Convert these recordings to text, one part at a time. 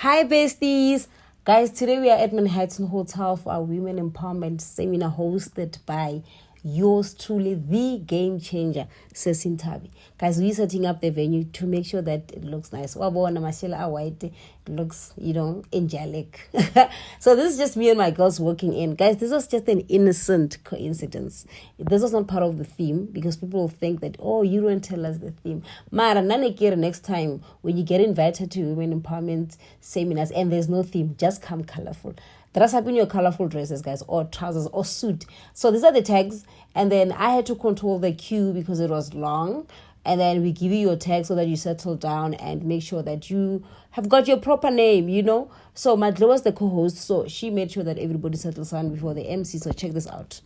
Hi, besties. Guys, today we are at Manhattan Hotel for our Women Empowerment Seminar hosted by yours truly, the game changer, Sesin Tabi. Guys, we're setting up the venue to make sure that it looks nice. It looks, angelic. So this is just me and my girls working in. Guys, this was just an innocent coincidence. This was not part of the theme because people will think that, oh, you don't tell us the theme. Mara, next time when you get invited to women empowerment seminars and there's no theme, just come colorful. Dress up in your colorful dresses, guys, or trousers or suit. So these are the tags. And then I had to control the queue because it was long. And then we give you your tag so that you settle down and make sure that you have got your proper name. So Madlo was the co-host, so she made sure that everybody settles down before the MC. So check this out.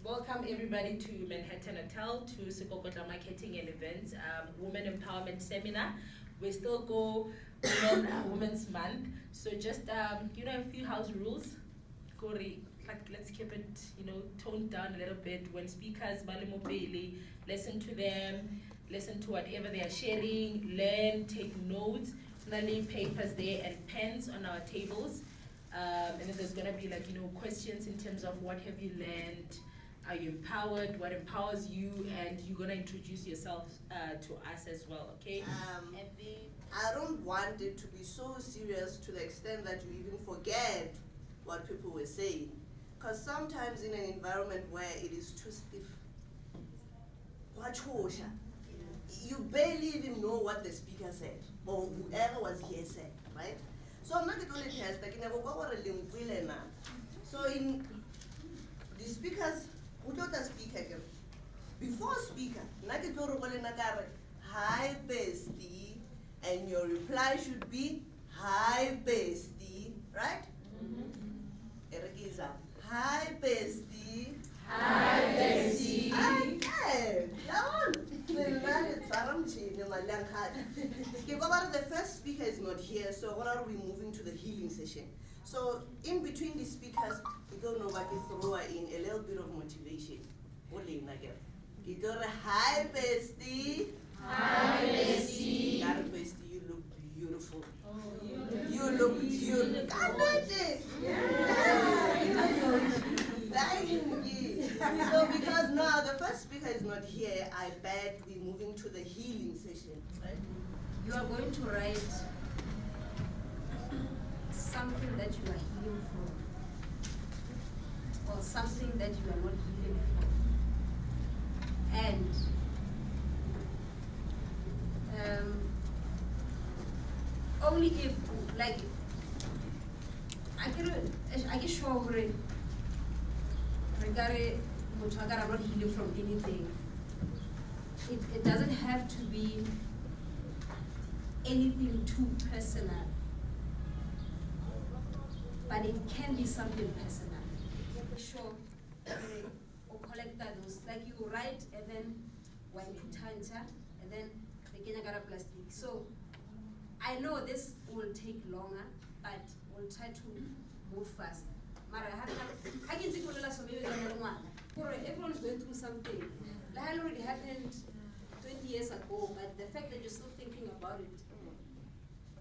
Welcome everybody to Manhattan Hotel to SEKOKOTLA Marketing and Events Women Empowerment Seminar. We still go Women's Month. So just a few house rules. Let's keep it toned down a little bit. When speakers listen to them, listen to whatever they are sharing, learn, take notes. Learning papers there and pens on our tables. And then there's gonna be questions in terms of what have you learned, are you empowered, what empowers you, and you're gonna introduce yourself to us as well, okay? I don't want it to be so serious to the extent that you even forget what people were saying. Because sometimes in an environment where it is too stiff, you barely even know what the speaker said, or whoever was here said, right? So I'm not going to test, so in the speakers, before speaker, hi bestie, and your reply should be hi bestie, right? Erekiza, hi bestie. Hi bestie. Okay, the first speaker is not here, so what are we moving to the healing session? So in between the speakers, we go throw in a little bit of motivation. You go to hi bestie. Hi bestie. Hi bestie, you look beautiful. Oh, you look beautiful. So because now the first speaker is not here, I bet we're moving to the healing session, right? You are going to write something that you are healing from, or something that you are not healing from. And only if, I get sure regarding I'm not healing from anything. It doesn't have to be anything too personal, but it can be something personal. Sure, or collect those, like you write and then when you put and then the Kenya plastic. So I know this will take longer, but we'll try to move fast. I can see everyone's going through something. That already happened 20 years ago, but the fact that you're still thinking about it.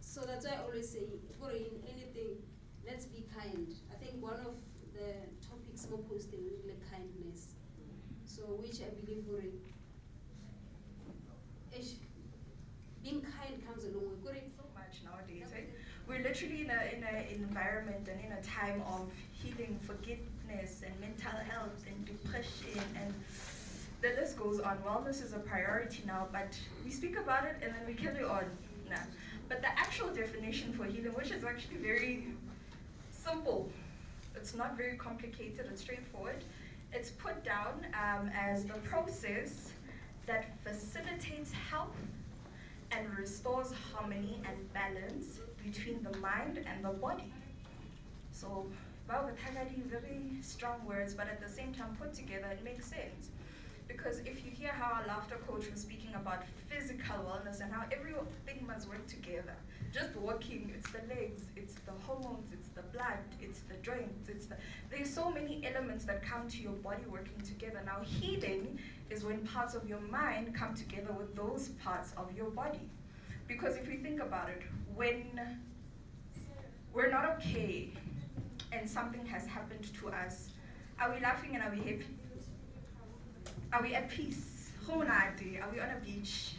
So that's why I always say, in anything, let's be kind. I think one of the topics more posted is like kindness. So which I believe being kind comes along with so much nowadays, right? We're literally in an environment and in a time of healing, forgiveness, and mental health, and depression, and the list goes on. Wellness is a priority now, but we speak about it and then we carry on. Nah. But the actual definition for healing, which is actually very simple, it's not very complicated, it's straightforward. It's put down as the process that facilitates health and restores harmony and balance between the mind and the body. So, very strong words, but at the same time put together, it makes sense. Because if you hear how our laughter coach was speaking about physical wellness and how everything must work together, just walking, it's the legs, it's the hormones, it's the blood, it's the joints, there's so many elements that come to your body working together. Now healing is when parts of your mind come together with those parts of your body. Because if we think about it, when we're not okay and something has happened to us, are we laughing and are we happy? Are we at peace? Are we on a beach?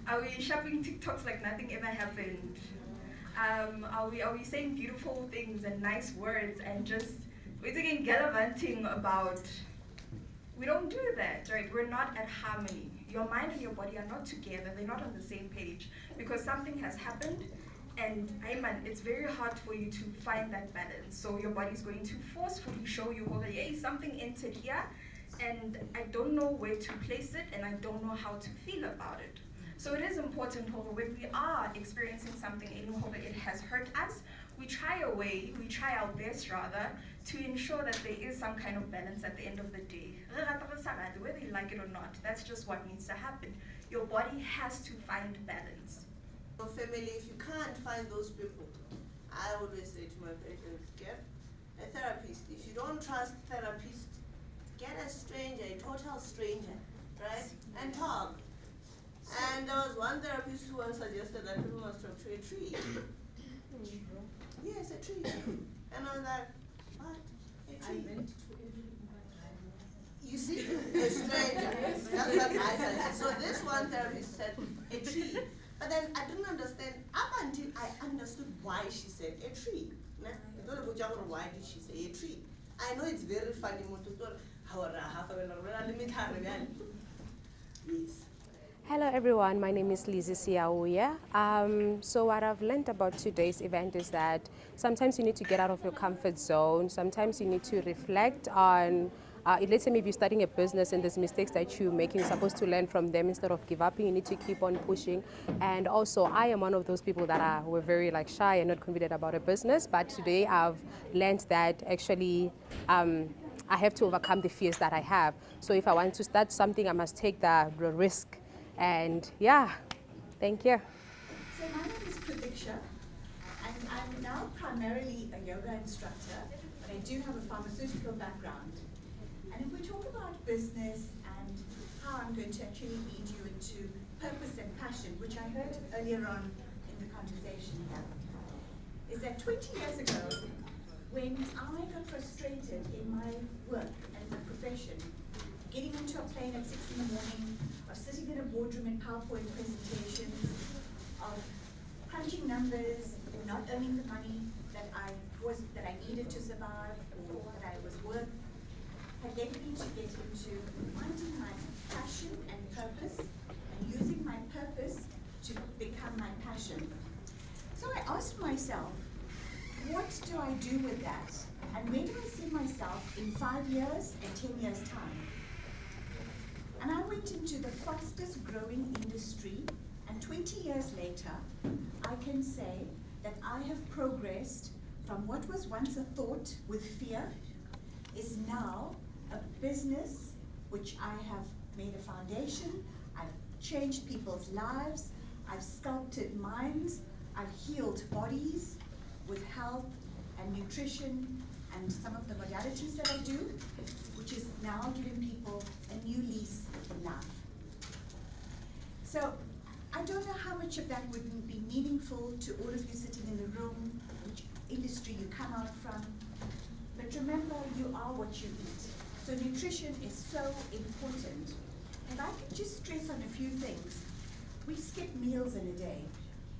Are we shopping TikToks like nothing ever happened? Are we saying beautiful things and nice words and just we're again gallivanting about? We don't do that, right? We're not at harmony. Your mind and your body are not together. They're not on the same page because something has happened, and it's very hard for you to find that balance. So your body's going to forcefully show you, oh, hey, something entered here, and I don't know where to place it, and I don't know how to feel about it. So it is important, when we are experiencing something, it has hurt us, we try our best rather, to ensure that there is some kind of balance at the end of the day. Whether you like it or not, that's just what needs to happen. Your body has to find balance. For family, if you can't find those people, I always say to my patients, get a therapist. If you don't trust therapist, get a stranger, a total stranger, right? And talk. And there was one therapist who once suggested that people must talk to a tree. Yes, a tree. And I was like, what? A tree? You see, a stranger. That's what I said. So this one therapist said, a tree. But then I didn't understand up until I understood why she said a tree. Why did she say a tree? I know it's very funny. Yes. Hello everyone, my name is Lizzie Siauya. So what I've learned about today's event is that sometimes you need to get out of your comfort zone. Sometimes you need to reflect on, let's say maybe you're starting a business and there's mistakes that you're making, you're supposed to learn from them instead of give up. You need to keep on pushing. And also I am one of those people that were very shy and not confident about a business, but today I've learned that actually I have to overcome the fears that I have. So if I want to start something, I must take the risk. And yeah, thank you. So my name is Pradiksha, and I'm now primarily a yoga instructor, but I do have a pharmaceutical background. And if we talk about business and how I'm going to actually lead you into purpose and passion, which I heard earlier on in the conversation here, is that 20 years ago, when I got frustrated in my work and my profession, getting into a plane at 6 in the morning, of sitting in a boardroom in PowerPoint presentations, of crunching numbers and not earning the money that I needed to survive or that I was worth, had led me to get into finding my passion and purpose and using my purpose to become my passion. So I asked myself, what do I do with that? And where do I see myself in 5 years and 10 years' time? And I went into the fastest growing industry, and 20 years later, I can say that I have progressed from what was once a thought with fear, is now a business which I have made a foundation. I've changed people's lives, I've sculpted minds, I've healed bodies with health and nutrition and some of the modalities that I do, which is now giving people a new lease in life. So I don't know how much of that would be meaningful to all of you sitting in the room, which industry you come out from, but remember, you are what you eat. So nutrition is so important. And I can just stress on a few things. We skip meals in a day.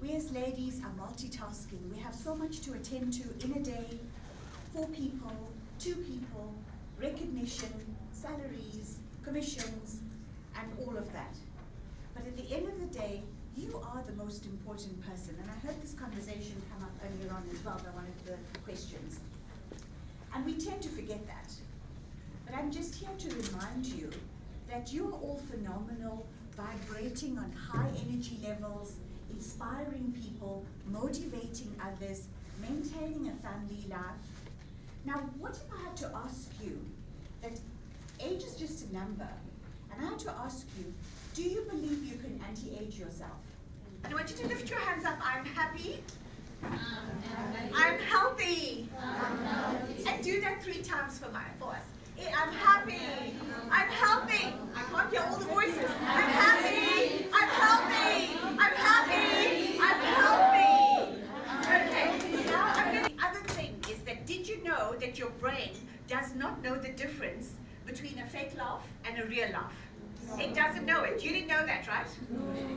We as ladies are multitasking. We have so much to attend to in a day, 4 people, 2 people, recognition, salaries, commissions, and all of that. But at the end of the day, you are the most important person. And I heard this conversation come up earlier on as well by one of the questions. And we tend to forget that. But I'm just here to remind you that you are all phenomenal, vibrating on high energy levels, inspiring people, motivating others, maintaining a family life. Now, what if I had to ask you that age is just a number, and I had to ask you, do you believe you can anti-age yourself? I want you to lift your hands up. I'm happy. I'm healthy. And do that 3 times for us. I'm happy. I'm healthy. I can't hear all the voices. I'm happy. I'm healthy. I'm happy. I'm healthy. Okay, now I'm laugh and a real laugh. It doesn't know it. You didn't know that, right?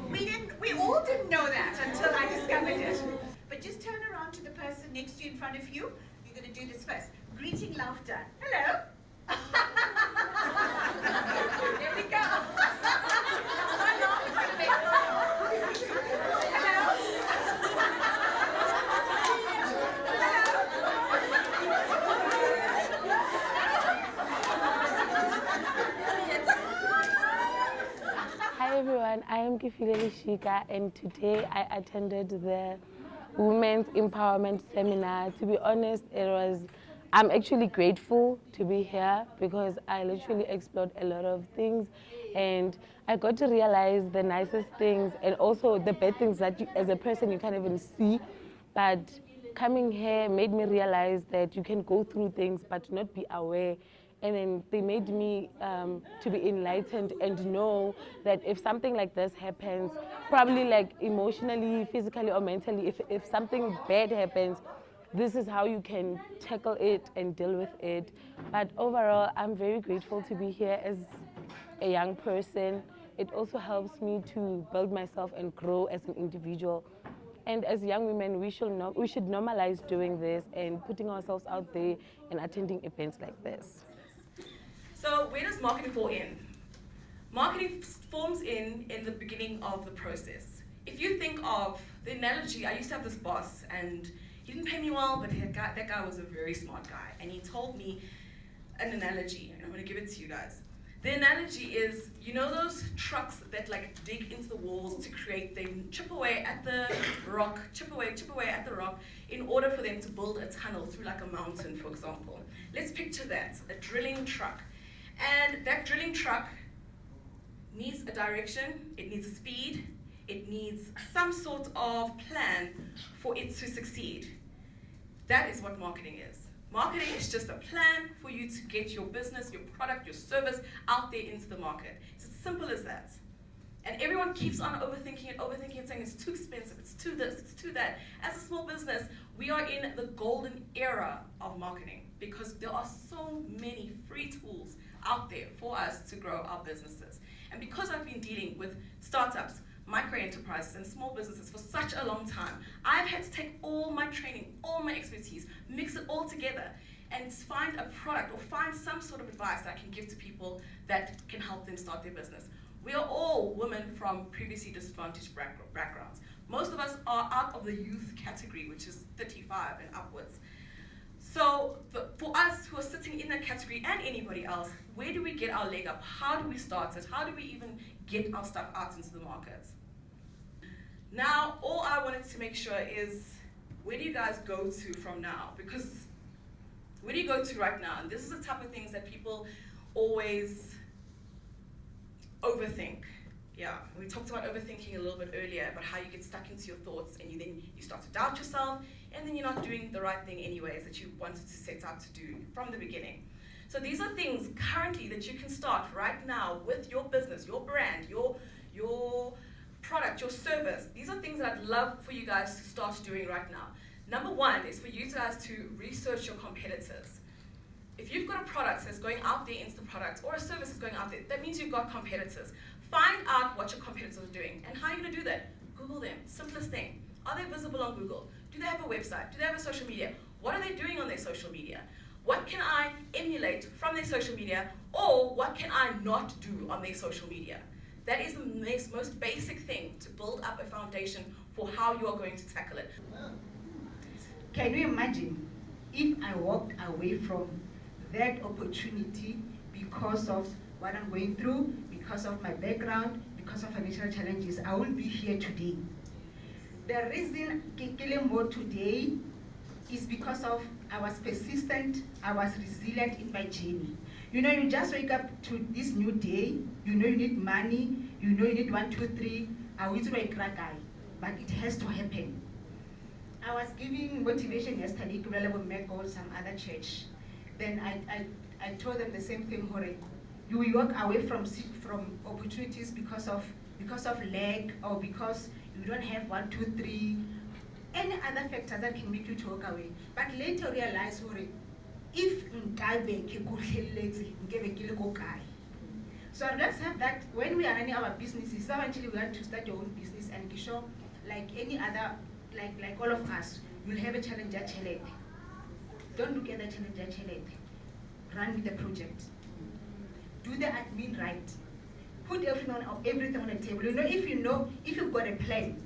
We all didn't know that until I discovered it. But just turn around to the person next to you in front of you. You're going to do this first. Greeting laughter. Hello. There we go. One laugh is going to make one laugh. Hi everyone, I am Kifileli Shika and today I attended the Women's Empowerment Seminar. To be honest, I'm actually grateful to be here because I literally explored a lot of things and I got to realize the nicest things and also the bad things that you, as a person you can't even see. But coming here made me realize that you can go through things but not be aware. And then they made me to be enlightened and know that if something like this happens, probably like emotionally, physically or mentally, if something bad happens, this is how you can tackle it and deal with it. But overall, I'm very grateful to be here as a young person. It also helps me to build myself and grow as an individual. And as young women, we should normalize doing this and putting ourselves out there and attending events like this. So where does marketing fall in? Marketing forms in the beginning of the process. If you think of the analogy, I used to have this boss and he didn't pay me well, but that guy was a very smart guy. And he told me an analogy, and I'm gonna give it to you guys. The analogy is, you know those trucks that like dig into the walls to create, they chip away at the rock, chip away at the rock in order for them to build a tunnel through like a mountain, for example. Let's picture that, a drilling truck. And that drilling truck needs a direction, it needs a speed, it needs some sort of plan for it to succeed. That is what marketing is. Marketing is just a plan for you to get your business, your product, your service out there into the market. It's as simple as that. And everyone keeps on overthinking it, saying it's too expensive, it's too this, it's too that. As a small business, we are in the golden era of marketing because there are so many free tools out there for us to grow our businesses. And because I've been dealing with startups, micro enterprises and small businesses for such a long time, I've had to take all my training, all my expertise, mix it all together and find a product or find some sort of advice that I can give to people that can help them start their business. We are all women from previously disadvantaged backgrounds. Most of us are out of the youth category, which is 35 and upwards. So for us who are sitting in that category and anybody else, where do we get our leg up? How do we start it? How do we even get our stuff out into the market? Now, all I wanted to make sure is, where do you guys go to from now? Because where do you go to right now? And this is the type of things that people always overthink. Yeah, we talked about overthinking a little bit earlier, about how you get stuck into your thoughts and then you start to doubt yourself, and then you're not doing the right thing anyways that you wanted to set out to do from the beginning. So these are things currently that you can start right now with your business, your brand, your product, your service. These are things that I'd love for you guys to start doing right now. Number one is for you guys to research your competitors. If you've got a product that's going out there into the product or a service that's going out there, that means you've got competitors. Find out what your competitors are doing. And how are you going to do that? Google them. Simplest thing. Are they visible on Google? Do they have a website? Do they have a social media? What are they doing on their social media? What can I emulate from their social media, or what can I not do on their social media? That is the most basic thing to build up a foundation for how you are going to tackle it. Can you imagine if I walked away from that opportunity because of what I'm going through, because of my background, because of financial challenges? I won't be here today. The reason Kekele more today is because of I was persistent, I was resilient in my journey. You know, you just wake up to this new day, you know you need money, you know you need 1, 2, 3, I will do a crack guy, but it has to happen. I was giving motivation yesterday to Relevant Meko, some other church. Then I told them the same thing, Hore. You will walk away from opportunities because of lack, or because you don't have 1, 2, 3, any other factors that can make you to walk away. But later realize, Hore, if nkabe ke kuhleletse nkebe ke le ko kae. So let's have that when we are running our businesses. Eventually, we want to start your own business and to show, like any other, like all of us, you'll have a challenge at Chelet. Don't look at the challenge at Chelet. Run with the project. Do the admin right. Put everything on the table. If you've got a plan,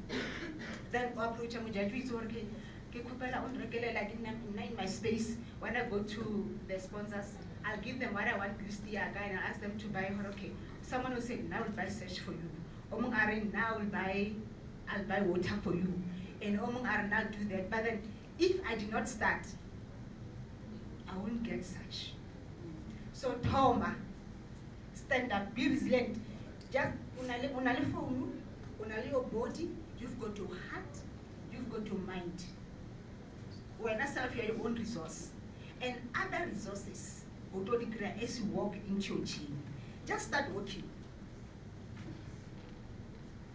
then approach a judge. Okay, like in my space, when I go to the sponsors, I'll give them what I want this year, and I'll ask them to buy. Okay, someone will say, now I'll buy search for you. Omung Aren, now I'll buy water for you. And Omung Aren, I'll do that. But then, if I do not start, I won't get such. So, Toma, stand up, be resilient. Just, unali phone, unali your body, you've got your heart, you've got your mind. When I self, you are your own resource. And other resources, as you walk into your chain. Just start working.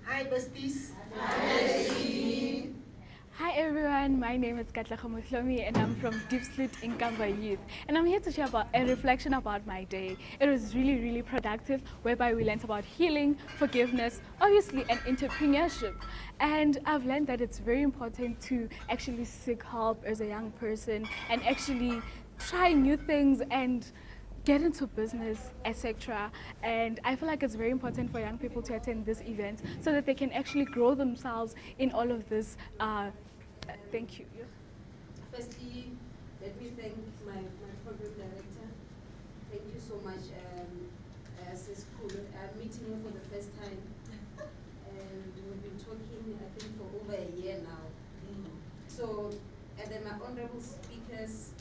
Hi, besties. Hi. Hi everyone, my name is Katla Khamutlomi and I'm from Deep Slit in Kamba Youth. And I'm here to share about a reflection about my day. It was really, really productive, whereby we learned about healing, forgiveness, obviously, and entrepreneurship. And I've learned that it's very important to actually seek help as a young person and actually try new things and get into business, etc. And I feel like it's very important for young people to attend this event so that they can actually grow themselves in all of this. Thank you. Firstly, let me thank my program director. Thank you so much. As a school, I'm meeting you for the first time, and we've been talking, I think, for over a year now. So, and then my honorable speakers,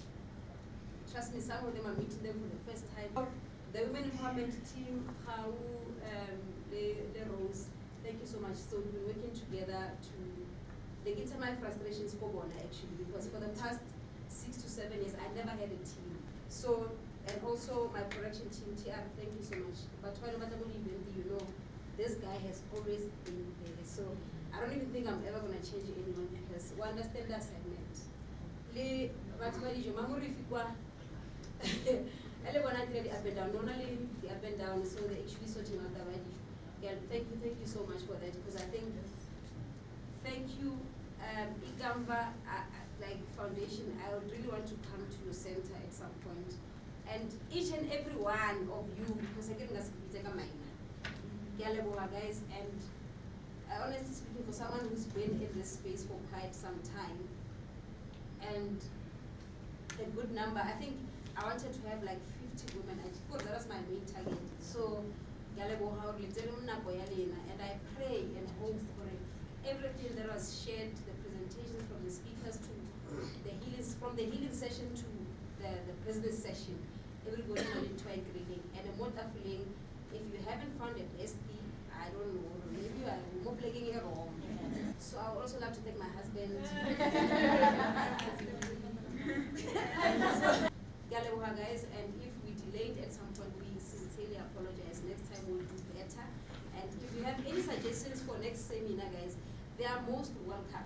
trust me, some of them are meeting them for the first time. The Women Empowerment Team, how the Rose, thank you so much. So we've been working together to get my frustrations actually, because for the past 6 to 7 years, I never had a team. So, and also my production team, TR, thank you so much. But when you know, this guy has always been there. So I don't even think I'm ever going to change anyone because we understand the assignment. Everyone the up and down, normally the up and down, so they're actually sorting out the right. Yeah, thank you so much for that, because I think, thank you, Igamba, like Foundation, I would really want to come to your center at some point. And each and every one of you, because I get guys, and honestly speaking, for someone who's been in this space for quite some time, and a good number, I think I wanted to have like 50 women, because that was my main target. So, and I pray and hope for it. Everything that was shared, the presentations from the speakers to the healing, from the healing session to the business session, everybody wanted to agree. And a motor feeling, if you haven't found a bestie, I don't know, maybe you are more playing it wrong. So I would also like to thank my husband. Guys, and if we delayed at some point, we sincerely apologize. Next time we'll do better. And if you have any suggestions for next seminar, guys, they are most welcome.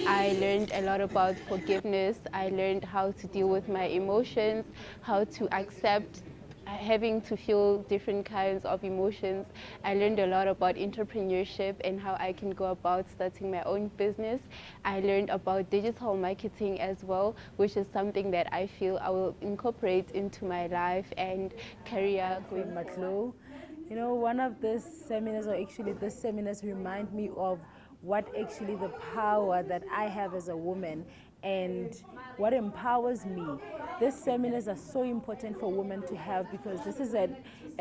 I learned a lot about forgiveness. I learned how to deal with my emotions, how to accept having to feel different kinds of emotions. I learned a lot about entrepreneurship and how I can go about starting my own business. I learned about digital marketing as well, which is something that I feel I will incorporate into my life and career going forward. You know, one of these seminars, or actually these seminars, remind me of what actually the power that I have as a woman and what empowers me. These seminars are so important for women to have, because this is a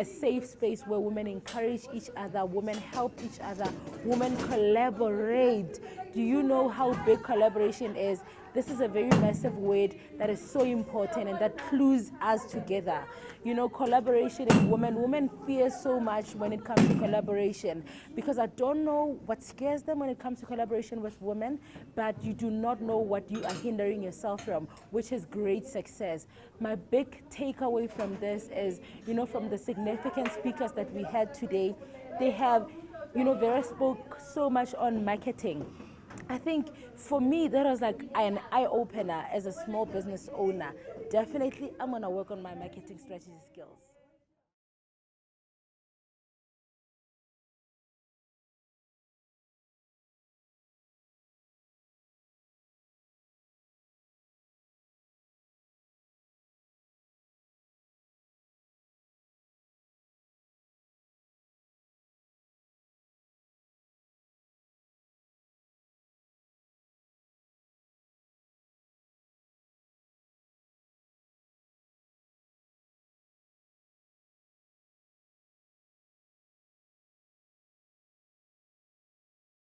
safe space where women encourage each other, women help each other, women collaborate. Do you know how big collaboration is? This is a very massive word that is so important and that clues us together. You know, collaboration in women fear so much when it comes to collaboration, because I don't know what scares them when it comes to collaboration with women, but you do not know what you are hindering yourself from, which is great success. My big takeaway from this is, you know, from the significant speakers that we had today, they have, you know, Vera spoke so much on marketing. I think for me that was like an eye-opener as a small business owner. Definitely I'm gonna work on my marketing strategy skills.